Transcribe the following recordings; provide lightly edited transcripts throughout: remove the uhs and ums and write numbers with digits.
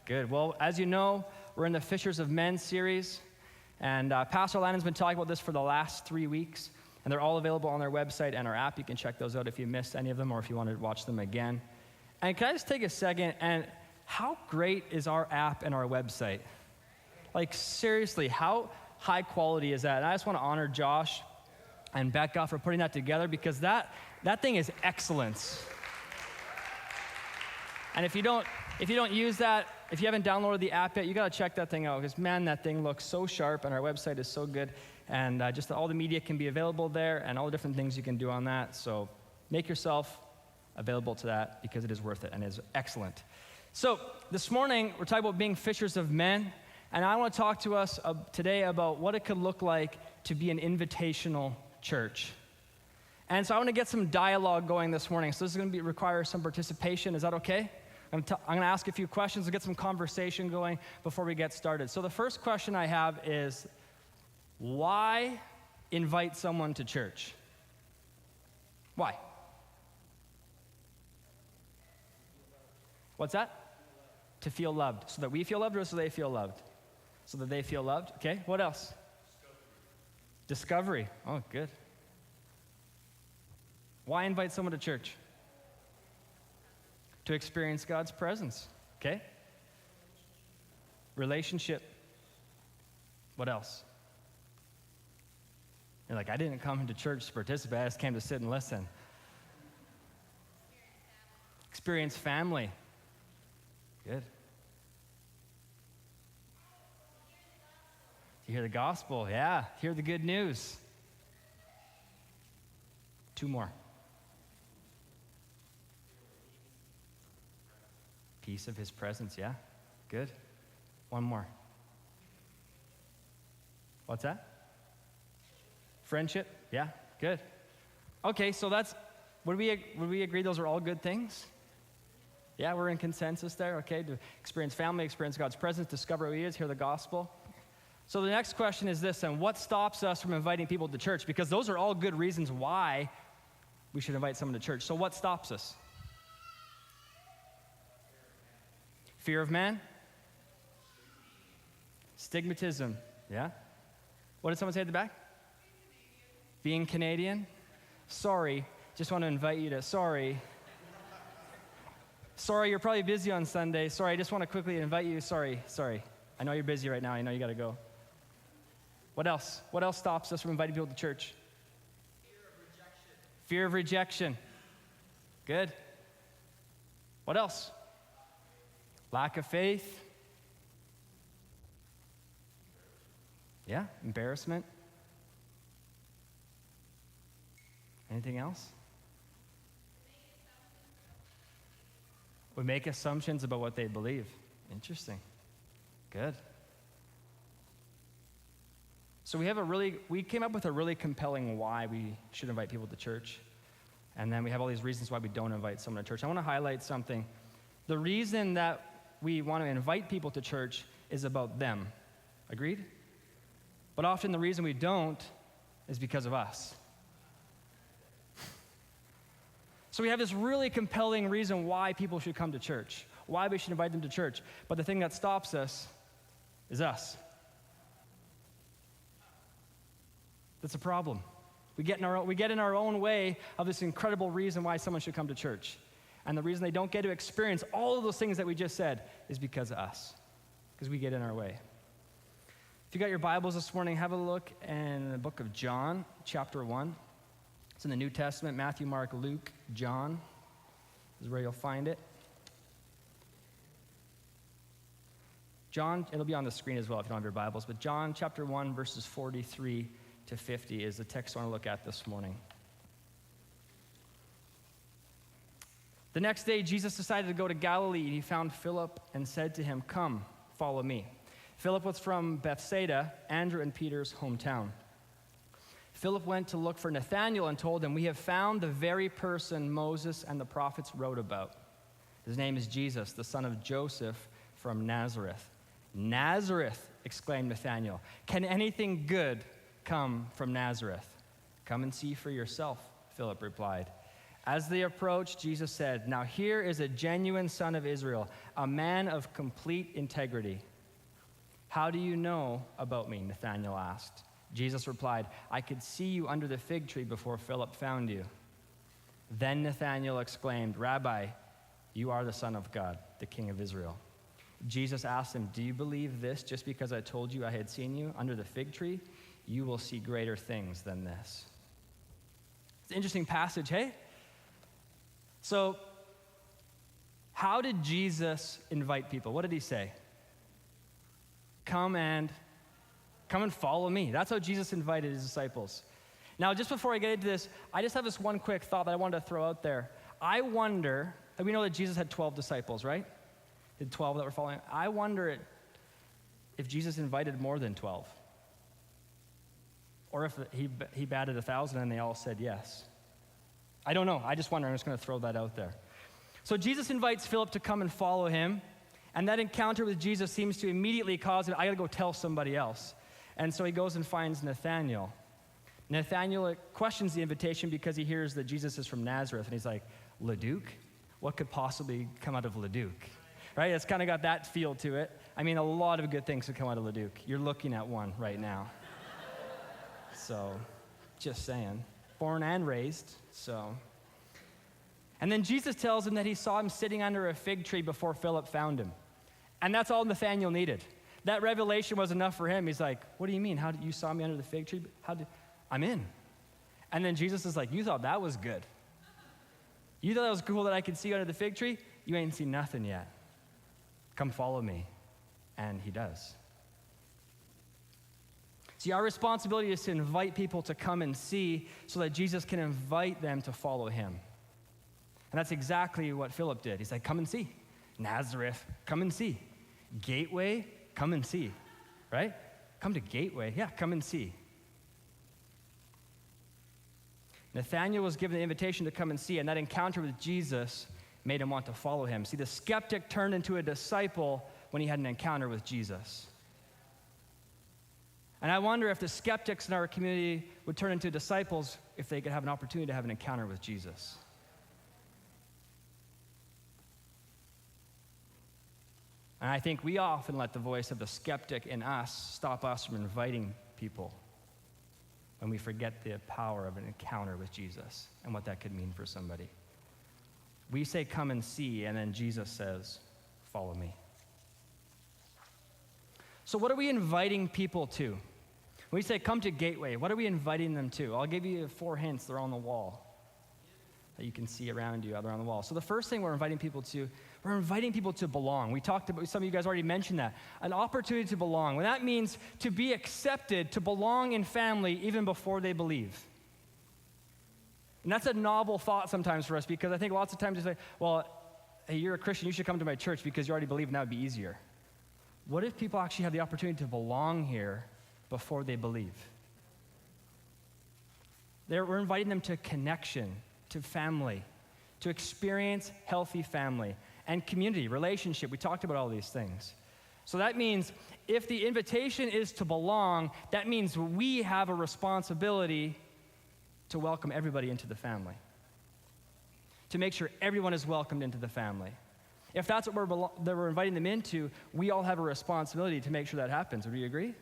Good. Well, as you know, we're in the Fishers of Men series, and Pastor Lannon's been talking about this for the last 3 weeks, and they're all available on their website and our app. You can check those out if you missed any of them or if you want to watch them again. And can I just take a second, and how great is our app and our website? Like, seriously, how high quality is that? And I just want to honor Josh and Becca for putting that together, because that thing is excellence. And if you don't use that, if you haven't downloaded the app yet, you got to check that thing out, because man, that thing looks so sharp, and our website is so good, and just all the media can be available there, and all the different things you can do on that. So make yourself available to that, because it is worth it and it is excellent. So this morning we're talking about being fishers of men, and I want to talk to us today about what it could look like to be an invitational church. And so I want to get some dialogue going this morning. So this is going to require some participation. Is that okay? I'm going to ask a few questions and get some conversation going before we get started. So the first question I have is, why invite someone to church? Why? What's that? To feel loved. So that we feel loved, or so they feel loved? So that they feel loved. Okay, what else? Discovery. Oh, good. Why invite someone to church? To experience God's presence. Okay? Relationship. What else? You're like, I didn't come to church to participate, I just came to sit and listen. Experience family. Good. You hear the gospel, yeah. Hear the good news. 2 more. Peace of his presence, yeah. Good. 1 more. What's that? Friendship, yeah. Good. Okay, so would we agree those are all good things? Yeah, we're in consensus there, okay? To experience family, experience God's presence, discover who he is, hear the gospel. So the next question is this, and what stops us from inviting people to church? Because those are all good reasons why we should invite someone to church. So what stops us? Fear of man? Stigmatism, yeah? What did someone say at the back? Being Canadian? Sorry, just want to invite you to, sorry, you're probably busy on Sunday. Sorry, I just want to quickly invite you. Sorry. I know you're busy right now. I know you got to go. What else? What else stops us from inviting people to church? Fear of rejection. Good. What else? Lack of faith. Yeah, embarrassment. Anything else? We make assumptions about what they believe. Interesting. Good. So we came up with a really compelling why we should invite people to church. And then we have all these reasons why we don't invite someone to church. I want to highlight something. The reason that we want to invite people to church is about them. Agreed? But often the reason we don't is because of us. So we have this really compelling reason why people should come to church, why we should invite them to church. But the thing that stops us is us. That's a problem. We get in our own way of this incredible reason why someone should come to church. And the reason they don't get to experience all of those things that we just said is because of us, because we get in our way. If you got your Bibles this morning, have a look in the book of John, chapter 1. It's in the New Testament, Matthew, Mark, Luke, John is where you'll find it. John, it'll be on the screen as well if you don't have your Bibles, but John chapter 1, verses 43 to 50 is the text I want to look at this morning. The next day, Jesus decided to go to Galilee, and he found Philip and said to him, "Come, follow me." Philip was from Bethsaida, Andrew and Peter's hometown. Philip went to look for Nathanael and told him, "We have found the very person Moses and the prophets wrote about. His name is Jesus, the son of Joseph from Nazareth." "Nazareth," exclaimed Nathanael. "Can anything good come from Nazareth?" "Come and see for yourself," Philip replied. As they approached, Jesus said, "Now here is a genuine son of Israel, a man of complete integrity." "How do you know about me?" Nathanael asked. Jesus replied, "I could see you under the fig tree before Philip found you." Then Nathanael exclaimed, "Rabbi, you are the Son of God, the King of Israel." Jesus asked him, "Do you believe this just because I told you I had seen you under the fig tree? You will see greater things than this." It's an interesting passage, hey? So, how did Jesus invite people? What did he say? Come and follow me. That's how Jesus invited his disciples. Now, just before I get into this, I just have this one quick thought that I wanted to throw out there. I wonder, we know that Jesus had 12 disciples, right? The 12 that were following. I wonder if Jesus invited more than 12. Or if he batted 1,000 and they all said yes. I don't know. I just wonder. I'm just going to throw that out there. So Jesus invites Philip to come and follow him. And that encounter with Jesus seems to immediately cause him, I got to go tell somebody else. And so he goes and finds Nathanael. Nathanael questions the invitation because he hears that Jesus is from Nazareth. And he's like, Leduc? What could possibly come out of Leduc? Right? It's kind of got that feel to it. I mean, a lot of good things could come out of Leduc. You're looking at one right now. So, just saying. Born and raised, so. And then Jesus tells him that he saw him sitting under a fig tree before Philip found him. And that's all Nathanael needed. That revelation was enough for him. He's like, what do you mean? How did you saw me under the fig tree? I'm in. And then Jesus is like, you thought that was good. You thought that was cool that I could see you under the fig tree? You ain't seen nothing yet. Come follow me. And he does. See, our responsibility is to invite people to come and see so that Jesus can invite them to follow him. And that's exactly what Philip did. He's like, come and see. Nazareth, come and see. Gateway, come and see. Right? Come to Gateway. Yeah, come and see. Nathanael was given the invitation to come and see, and that encounter with Jesus made him want to follow him. See, the skeptic turned into a disciple when he had an encounter with Jesus. And I wonder if the skeptics in our community would turn into disciples if they could have an opportunity to have an encounter with Jesus. And I think we often let the voice of the skeptic in us stop us from inviting people when we forget the power of an encounter with Jesus and what that could mean for somebody. We say, come and see, and then Jesus says, follow me. So what are we inviting people to? When we say, come to Gateway, what are we inviting them to? I'll give you 4 hints. They're on the wall that you can see around you, they're on the wall. So the first thing we're inviting people to belong. We talked about, some of you guys already mentioned that. An opportunity to belong. Well, that means to be accepted, to belong in family even before they believe. And that's a novel thought sometimes for us because I think lots of times we say, well, hey, you're a Christian, you should come to my church because you already believe and that would be easier. What if people actually have the opportunity to belong here before they believe? We're inviting them to connection, to family, to experience healthy family and community, relationship. We talked about all these things. So that means if the invitation is to belong, that means we have a responsibility to welcome everybody into the family, to make sure everyone is welcomed into the family. If that's what we're inviting them into, we all have a responsibility to make sure that happens. Would you agree?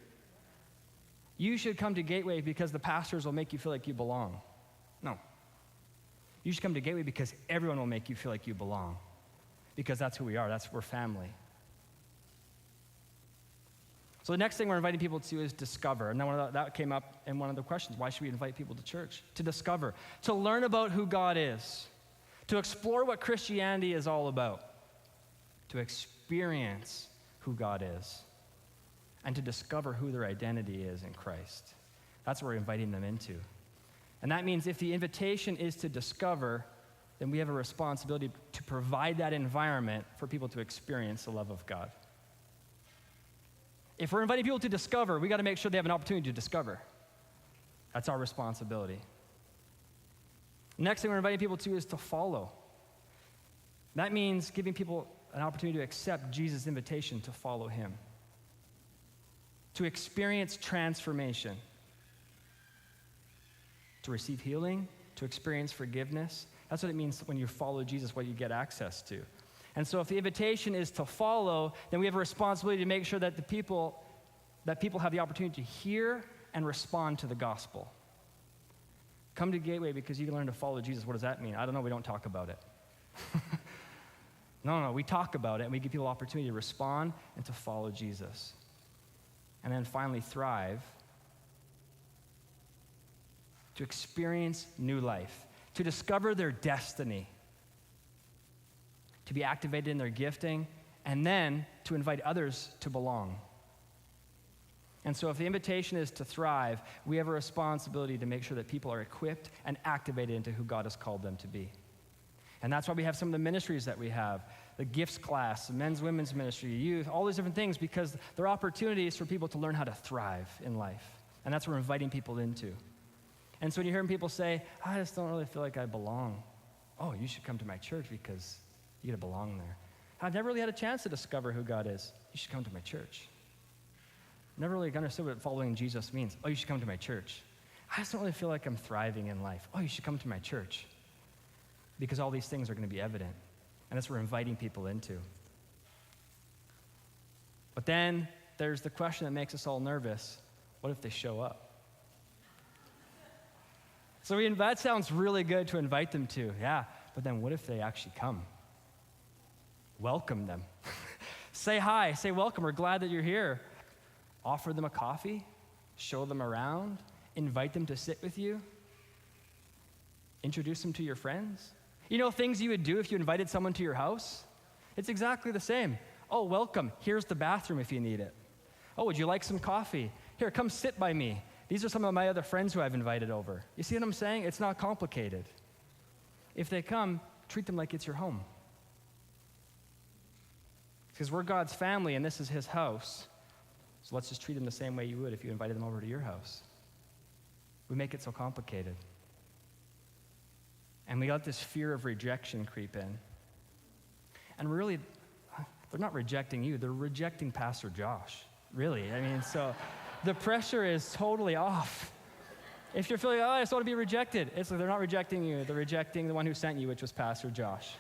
You should come to Gateway because the pastors will make you feel like you belong. No. You should come to Gateway because everyone will make you feel like you belong. Because that's who we are. We're family. So the next thing we're inviting people to is discover. And then that came up in one of the questions. Why should we invite people to church? To discover. To learn about who God is. To explore what Christianity is all about. To experience who God is. And to discover who their identity is in Christ. That's what we're inviting them into. And that means if the invitation is to discover, then we have a responsibility to provide that environment for people to experience the love of God. If we're inviting people to discover, we got to make sure they have an opportunity to discover. That's our responsibility. Next thing we're inviting people to is to follow. That means giving people an opportunity to accept Jesus' invitation to follow him. To experience transformation. To receive healing, to experience forgiveness, That's what it means when you follow Jesus, what you get access to. And so if the invitation is to follow, then we have a responsibility to make sure that people have the opportunity to hear and respond to the gospel. Come to Gateway because you can learn to follow Jesus. What does that mean? I don't know. We don't talk about it. No. We talk about it, and we give people opportunity to respond and to follow Jesus. And then finally, thrive, to experience new life, to discover their destiny, to be activated in their gifting, and then to invite others to belong. And so if the invitation is to thrive, we have a responsibility to make sure that people are equipped and activated into who God has called them to be. And that's why we have some of the ministries that we have, the gifts class, the men's, women's ministry, youth, all these different things, because they're opportunities for people to learn how to thrive in life. And that's what we're inviting people into. And so when you hear people say, I just don't really feel like I belong. Oh, you should come to my church because you get to belong there. I've never really had a chance to discover who God is. You should come to my church. Never really understood what following Jesus means. Oh, you should come to my church. I just don't really feel like I'm thriving in life. Oh, you should come to my church. Because all these things are going to be evident. And that's what we're inviting people into. But then there's the question that makes us all nervous. What if they show up? So that sounds really good to invite them to. Yeah, but then what if they actually come? Welcome them. Say hi, say welcome, we're glad that you're here. Offer them a coffee, show them around, invite them to sit with you, introduce them to your friends. You know things you would do if you invited someone to your house? It's exactly the same. Oh, welcome, here's the bathroom if you need it. Oh, would you like some coffee? Here, come sit by me. These are some of my other friends who I've invited over. You see what I'm saying? It's not complicated. If they come, treat them like it's your home. Because we're God's family and this is his house. So let's just treat them the same way you would if you invited them over to your house. We make it so complicated. And we got this fear of rejection creep in. And really, they're not rejecting you, they're rejecting Pastor Josh. Really, I mean, so the pressure is totally off. If you're feeling, I just want to be rejected, it's like they're not rejecting you, they're rejecting the one who sent you, which was Pastor Josh.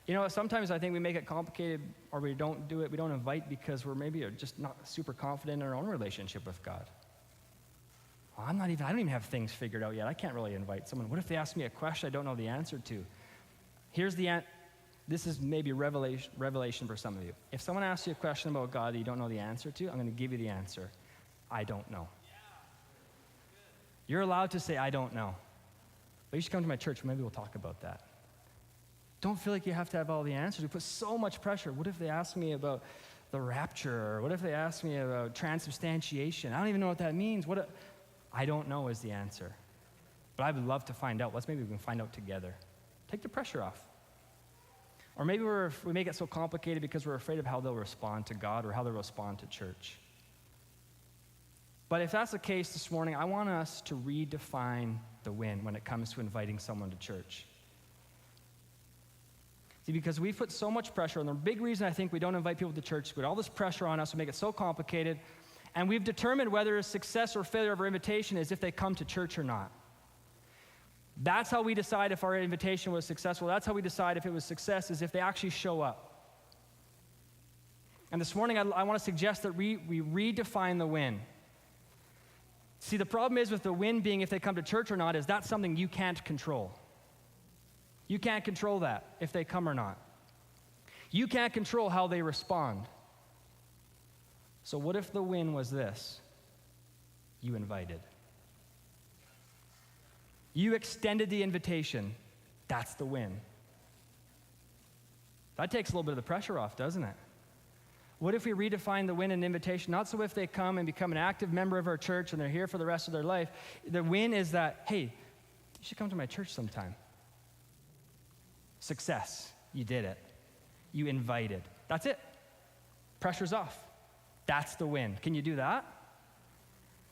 You know, sometimes I think we make it complicated or we don't do it, we don't invite because we're maybe just not super confident in our own relationship with God. Well, I don't even have things figured out yet. I can't really invite someone. What if they ask me a question I don't know the answer to? Here's the answer. This is maybe revelation for some of you. If someone asks you a question about God that you don't know the answer to, I'm going to give you the answer. I don't know. You're allowed to say, I don't know. But you should come to my church. Maybe we'll talk about that. Don't feel like you have to have all the answers. We put so much pressure. What if they ask me about the rapture? Or what if they ask me about transubstantiation? I don't even know what that means. I don't know is the answer. But I would love to find out. Maybe we can find out together. Take the pressure off. Or maybe we make it so complicated because we're afraid of how they'll respond to God or how they'll respond to church. But if that's the case this morning, I want us to redefine the win when it comes to inviting someone to church. See, because we put so much pressure, and the big reason I think we don't invite people to church is we put all this pressure on us to make it so complicated, and we've determined whether a success or failure of our invitation is if they come to church or not. That's how we decide if our invitation was successful. That's how we decide if it was success, is if they actually show up. And this morning, I want to suggest that we redefine the win. See, the problem is with the win being if they come to church or not is that's something you can't control. You can't control that, if they come or not. You can't control how they respond. So what if the win was this? You invited. You extended the invitation. That's the win. That takes a little bit of the pressure off, doesn't it? What if we redefine the win and invitation, not so if they come and become an active member of our church and they're here for the rest of their life. The win is that, hey, you should come to my church sometime. Success. You did it. You invited. That's it. Pressure's off. That's the win. Can you do that?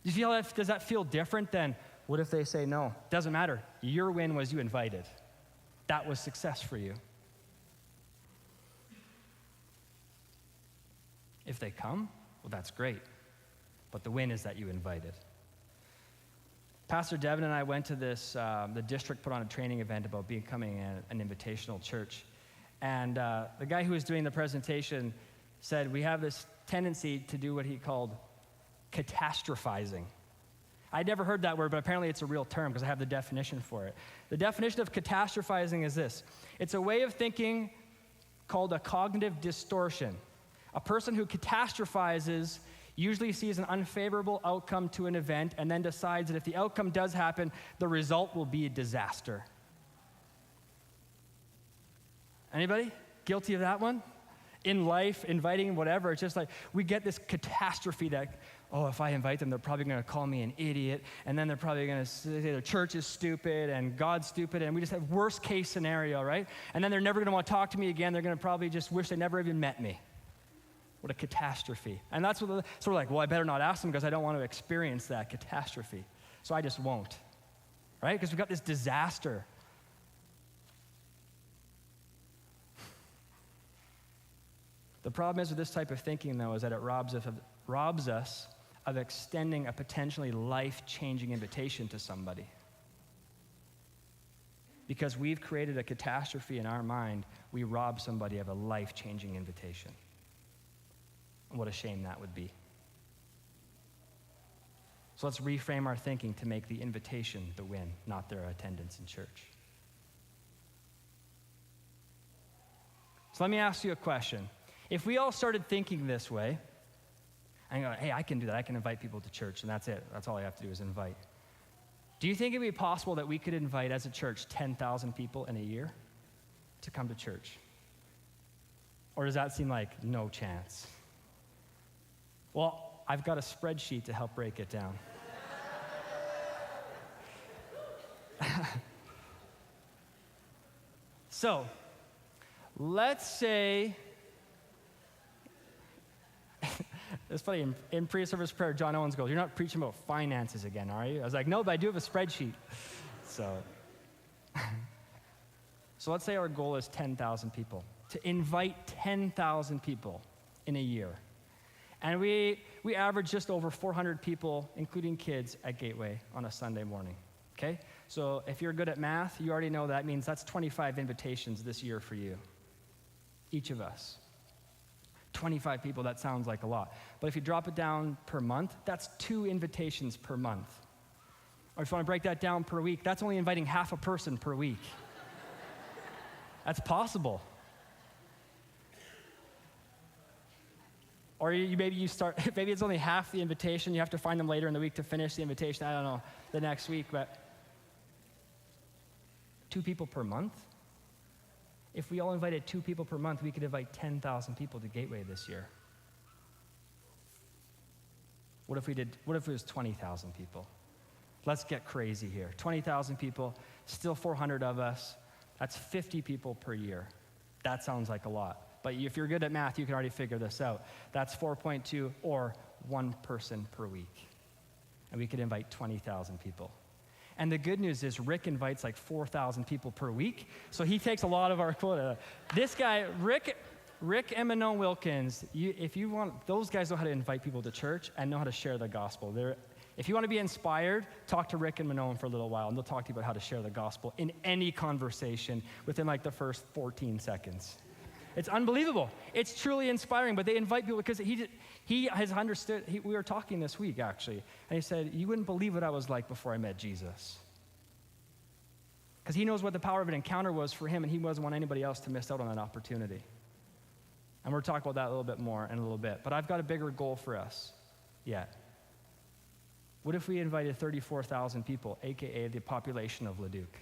Does that feel different than what if they say no? Doesn't matter. Your win was you invited. That was success for you. If they come, well, that's great. But the win is that you invited. Pastor Devin and I went to this, the district put on a training event about becoming an invitational church. And the guy who was doing the presentation said, we have this tendency to do what he called catastrophizing. I'd never heard that word, but apparently it's a real term because I have the definition for it. The definition of catastrophizing is this. It's a way of thinking called a cognitive distortion. A person who catastrophizes usually sees an unfavorable outcome to an event and then decides that if the outcome does happen, the result will be a disaster. Anybody guilty of that one? In life, inviting whatever, it's just like we get this catastrophe that, oh, if I invite them, they're probably going to call me an idiot, and then they're probably going to say their church is stupid and God's stupid, and we just have worst case scenario, right? And then they're never going to want to talk to me again. They're going to probably just wish they never even met me. What a catastrophe. And that's what, so we're like, well, I better not ask them because I don't want to experience that catastrophe. So I just won't, right? Because we've got this disaster. The problem is with this type of thinking, though, is that it robs us of extending a potentially life-changing invitation to somebody. Because we've created a catastrophe in our mind, we rob somebody of a life-changing invitation. And what a shame that would be. So let's reframe our thinking to make the invitation the win, not their attendance in church. So let me ask you a question. If we all started thinking this way, and go, hey, I can do that. I can invite people to church, and that's it. That's all I have to do is invite. Do you think it would be possible that we could invite, as a church, 10,000 people in a year to come to church? Or does that seem like no chance? Well, I've got a spreadsheet to help break it down. So, let's say, it's funny, in pre-service prayer, John Owens goes, you're not preaching about finances again, are you? I was like, no, but I do have a spreadsheet. So let's say our goal is 10,000 people, to invite 10,000 people in a year. And we average just over 400 people, including kids, at Gateway on a Sunday morning, okay? So if you're good at math, you already know that means that's 25 invitations this year for you, each of us. 25 people, that sounds like a lot. But if you drop it down per month, that's 2 invitations per month. Or if you want to break that down per week, that's only inviting half a person per week. That's possible. Or maybe it's only half the invitation. You have to find them later in the week to finish the invitation. I don't know, the next week, but 2 people per month? If we all invited 2 people per month, we could invite 10,000 people to Gateway this year. What if it was 20,000 people? Let's get crazy here. 20,000 people, still 400 of us. That's 50 people per year. That sounds like a lot. But if you're good at math, you can already figure this out. That's 4.2 or 1 person per week. And we could invite 20,000 people. And the good news is Rick invites like 4,000 people per week, so he takes a lot of our quota. This guy, Rick and Manon Wilkins, if you want, those guys know how to invite people to church and know how to share the gospel. If you want to be inspired, talk to Rick and Manon for a little while, and they'll talk to you about how to share the gospel in any conversation within like the first 14 seconds. It's unbelievable. It's truly inspiring, but they invite people because he has understood. We were talking this week, actually, and he said, you wouldn't believe what I was like before I met Jesus. Because he knows what the power of an encounter was for him, and he doesn't want anybody else to miss out on that opportunity. And we'll talk about that a little bit more in a little bit. But I've got a bigger goal for us yet. What if we invited 34,000 people, a.k.a. the population of Leduc?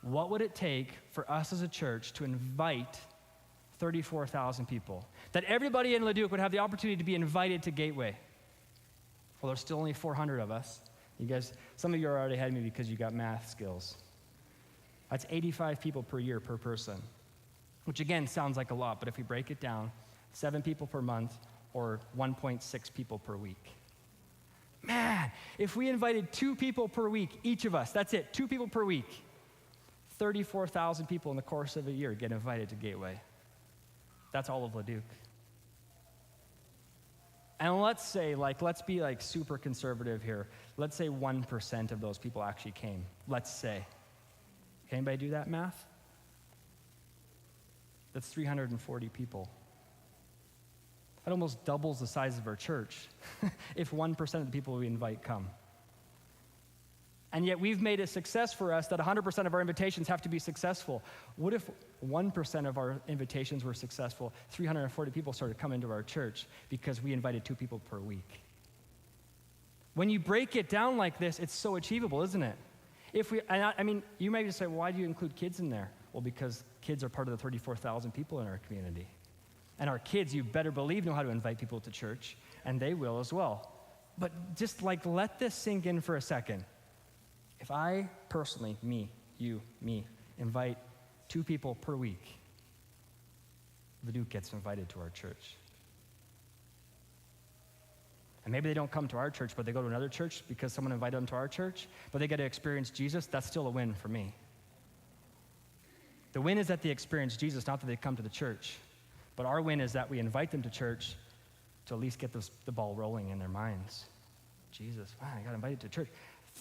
What would it take for us as a church to invite 34,000 people? That everybody in Leduc would have the opportunity to be invited to Gateway. Well, there's still only 400 of us. You guys, some of you are already ahead of me because you got math skills. That's 85 people per year per person, which again sounds like a lot, but if we break it down, 7 people per month or 1.6 people per week. Man, if we invited 2 people per week, each of us, that's it, 2 people per week, 34,000 people in the course of a year get invited to Gateway. That's all of Leduc. And let's say, let's be super conservative here. Let's say 1% of those people actually came. Let's say. Can anybody do that math? That's 340 people. That almost doubles the size of our church if 1% of the people we invite come. And yet we've made a success for us that 100% of our invitations have to be successful. What if 1% of our invitations were successful? 340 people started coming to our church because we invited 2 people per week. When you break it down like this, it's so achievable, isn't it? You might just say, well, why do you include kids in there? Well, because kids are part of the 34,000 people in our community. And our kids, you better believe, know how to invite people to church, and they will as well. But just let this sink in for a second. If I personally, me, invite 2 people per week, the Duke gets invited to our church. And maybe they don't come to our church, but they go to another church because someone invited them to our church, but they get to experience Jesus. That's still a win for me. The win is that they experience Jesus, not that they come to the church. But our win is that we invite them to church to at least get the ball rolling in their minds. Jesus, wow, I got invited to church.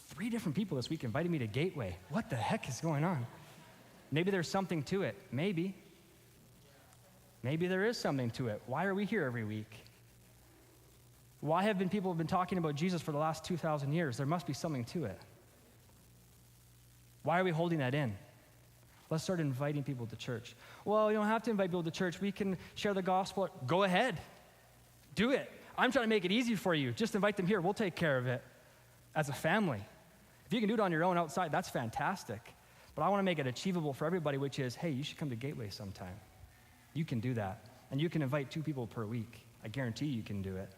3 different people this week invited me to Gateway. What the heck is going on? Maybe there's something to it. Maybe. Maybe there is something to it. Why are we here every week? Why have people been talking about Jesus for the last 2,000 years? There must be something to it. Why are we holding that in? Let's start inviting people to church. Well, you don't have to invite people to church. We can share the gospel. Go ahead. Do it. I'm trying to make it easy for you. Just invite them here. We'll take care of it as a family. If you can do it on your own outside, that's fantastic. But I want to make it achievable for everybody, which is, hey, you should come to Gateway sometime. You can do that. And you can invite 2 people per week. I guarantee you can do it.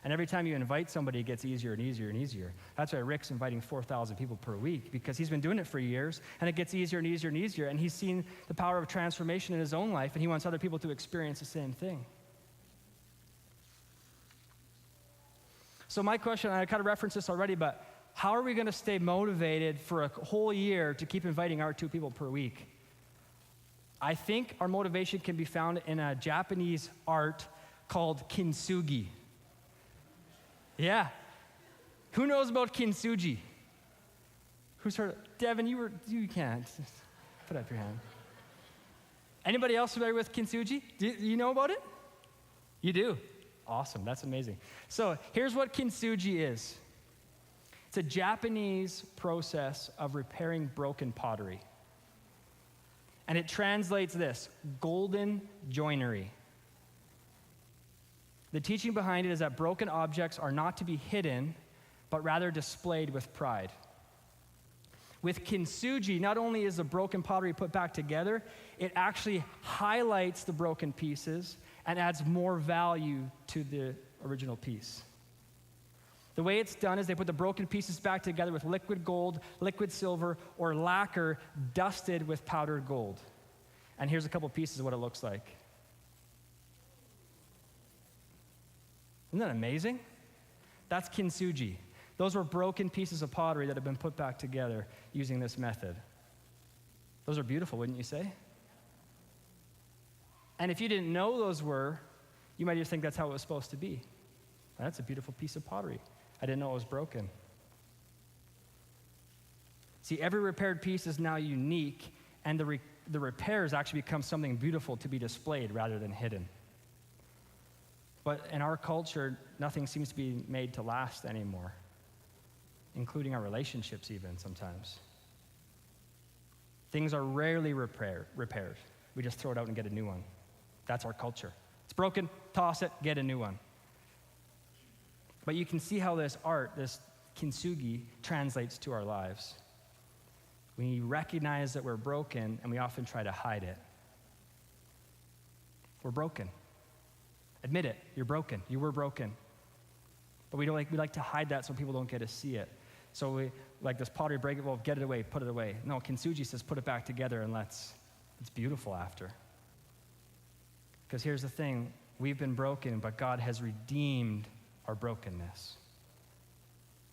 And every time you invite somebody, it gets easier and easier and easier. That's why Rick's inviting 4,000 people per week, because he's been doing it for years, and it gets easier and easier and easier, and he's seen the power of transformation in his own life, and he wants other people to experience the same thing. So my question, and I kind of referenced this already, but how are we going to stay motivated for a whole year to keep inviting our 2 people per week? I think our motivation can be found in a Japanese art called kintsugi. Yeah. Who knows about kintsugi? Who's heard? Devin, you can't. Put up your hand. Anybody else familiar with kintsugi? Do you know about it? You do? Awesome. That's amazing. So here's what kintsugi is. It's a Japanese process of repairing broken pottery. And it translates this: golden joinery. The teaching behind it is that broken objects are not to be hidden, but rather displayed with pride. With kintsugi, not only is the broken pottery put back together, it actually highlights the broken pieces and adds more value to the original piece. The way it's done is they put the broken pieces back together with liquid gold, liquid silver, or lacquer dusted with powdered gold. And here's a couple pieces of what it looks like. Isn't that amazing? That's kintsugi. Those were broken pieces of pottery that have been put back together using this method. Those are beautiful, wouldn't you say? And if you didn't know those were, you might just think that's how it was supposed to be. That's a beautiful piece of pottery. I didn't know it was broken. See, every repaired piece is now unique, and the repairs actually become something beautiful to be displayed rather than hidden. But in our culture, nothing seems to be made to last anymore, including our relationships even sometimes. Things are rarely repaired. We just throw it out and get a new one. That's our culture. It's broken, toss it, get a new one. But you can see how this art, this kintsugi, translates to our lives. We recognize that we're broken, and we often try to hide it. We're broken. Admit it, you're broken. You were broken. But we like to hide that so people don't get to see it. So we, like this pottery, break it, well, get it away, put it away. No, kintsugi says put it back together and it's beautiful after. Because here's the thing, we've been broken, but God has redeemed our brokenness.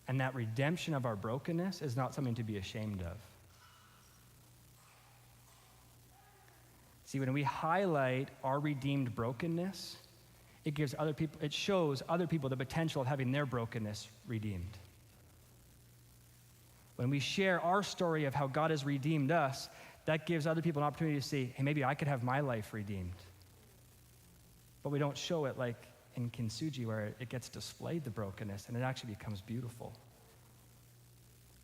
And that redemption of our brokenness is not something to be ashamed of. See, when we highlight our redeemed brokenness, It shows other people the potential of having their brokenness redeemed. When we share our story of how God has redeemed us, that gives other people an opportunity to see, hey, maybe I could have my life redeemed. But we don't show it like in Kintsugi, where it gets displayed, the brokenness, and it actually becomes beautiful.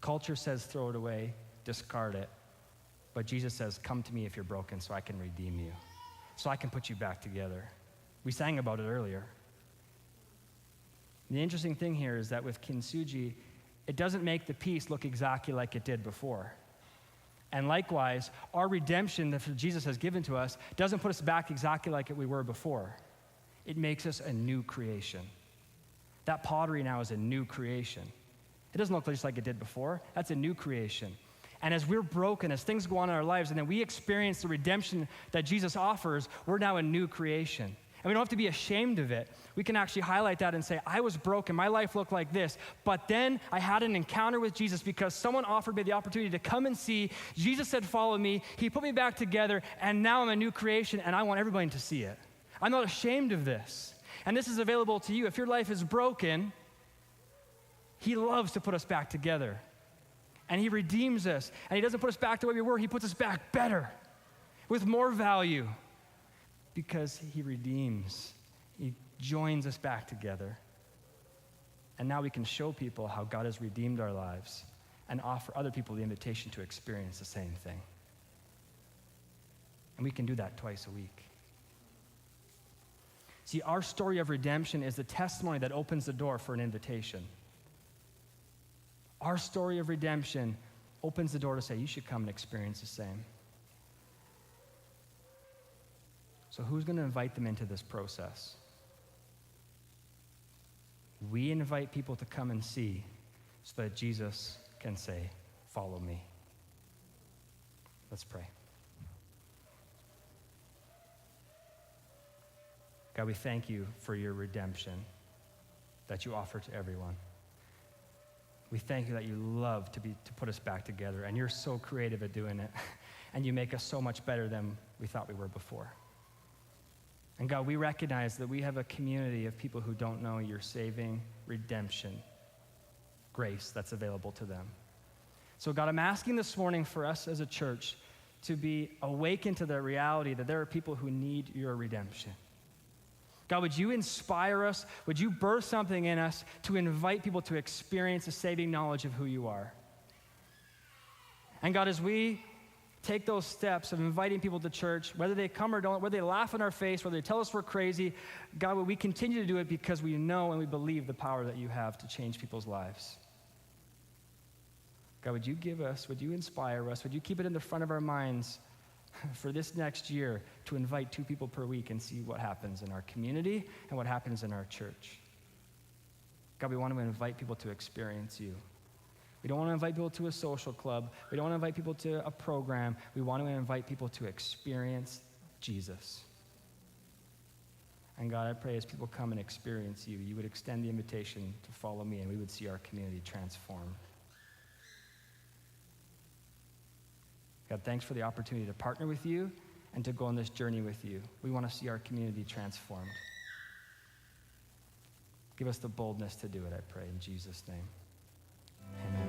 Culture says throw it away, discard it. But Jesus says, come to me if you're broken so I can redeem you, so I can put you back together. We sang about it earlier. The interesting thing here is that with Kintsugi, it doesn't make the piece look exactly like it did before. And likewise, our redemption that Jesus has given to us doesn't put us back exactly like we were before. It makes us a new creation. That pottery now is a new creation. It doesn't look just like it did before. That's a new creation. And as we're broken, as things go on in our lives, and then we experience the redemption that Jesus offers, we're now a new creation. And we don't have to be ashamed of it. We can actually highlight that and say, I was broken, my life looked like this, but then I had an encounter with Jesus because someone offered me the opportunity to come and see. Jesus said, follow me. He put me back together, and now I'm a new creation, and I want everybody to see it. I'm not ashamed of this. And this is available to you. If your life is broken, he loves to put us back together. And he redeems us. And he doesn't put us back the way we were. He puts us back better, with more value, because he redeems. He joins us back together. And now we can show people how God has redeemed our lives and offer other people the invitation to experience the same thing. And we can do that twice a week. See, our story of redemption is the testimony that opens the door for an invitation. Our story of redemption opens the door to say, you should come and experience the same. So who's going to invite them into this process? We invite people to come and see so that Jesus can say, follow me. Let's pray. God, we thank you for your redemption that you offer to everyone. We thank you that you love to put us back together, and you're so creative at doing it, and you make us so much better than we thought we were before. And God, we recognize that we have a community of people who don't know your saving redemption grace that's available to them. So God, I'm asking this morning for us as a church to be awakened to the reality that there are people who need your redemption. God, would you inspire us? Would you birth something in us to invite people to experience the saving knowledge of who you are? And God, as we take those steps of inviting people to church, whether they come or don't, whether they laugh in our face, whether they tell us we're crazy, God, would we continue to do it because we know and we believe the power that you have to change people's lives. God, would you inspire us? Would you keep it in the front of our minds for this next year to invite 2 people per week and see what happens in our community and what happens in our church? God, we want to invite people to experience you. We don't want to invite people to a social club. We don't want to invite people to a program. We want to invite people to experience Jesus. And God, I pray as people come and experience you, you would extend the invitation to follow me, and we would see our community transformed. God, thanks for the opportunity to partner with you and to go on this journey with you. We want to see our community transformed. Give us the boldness to do it, I pray, in Jesus' name. Amen.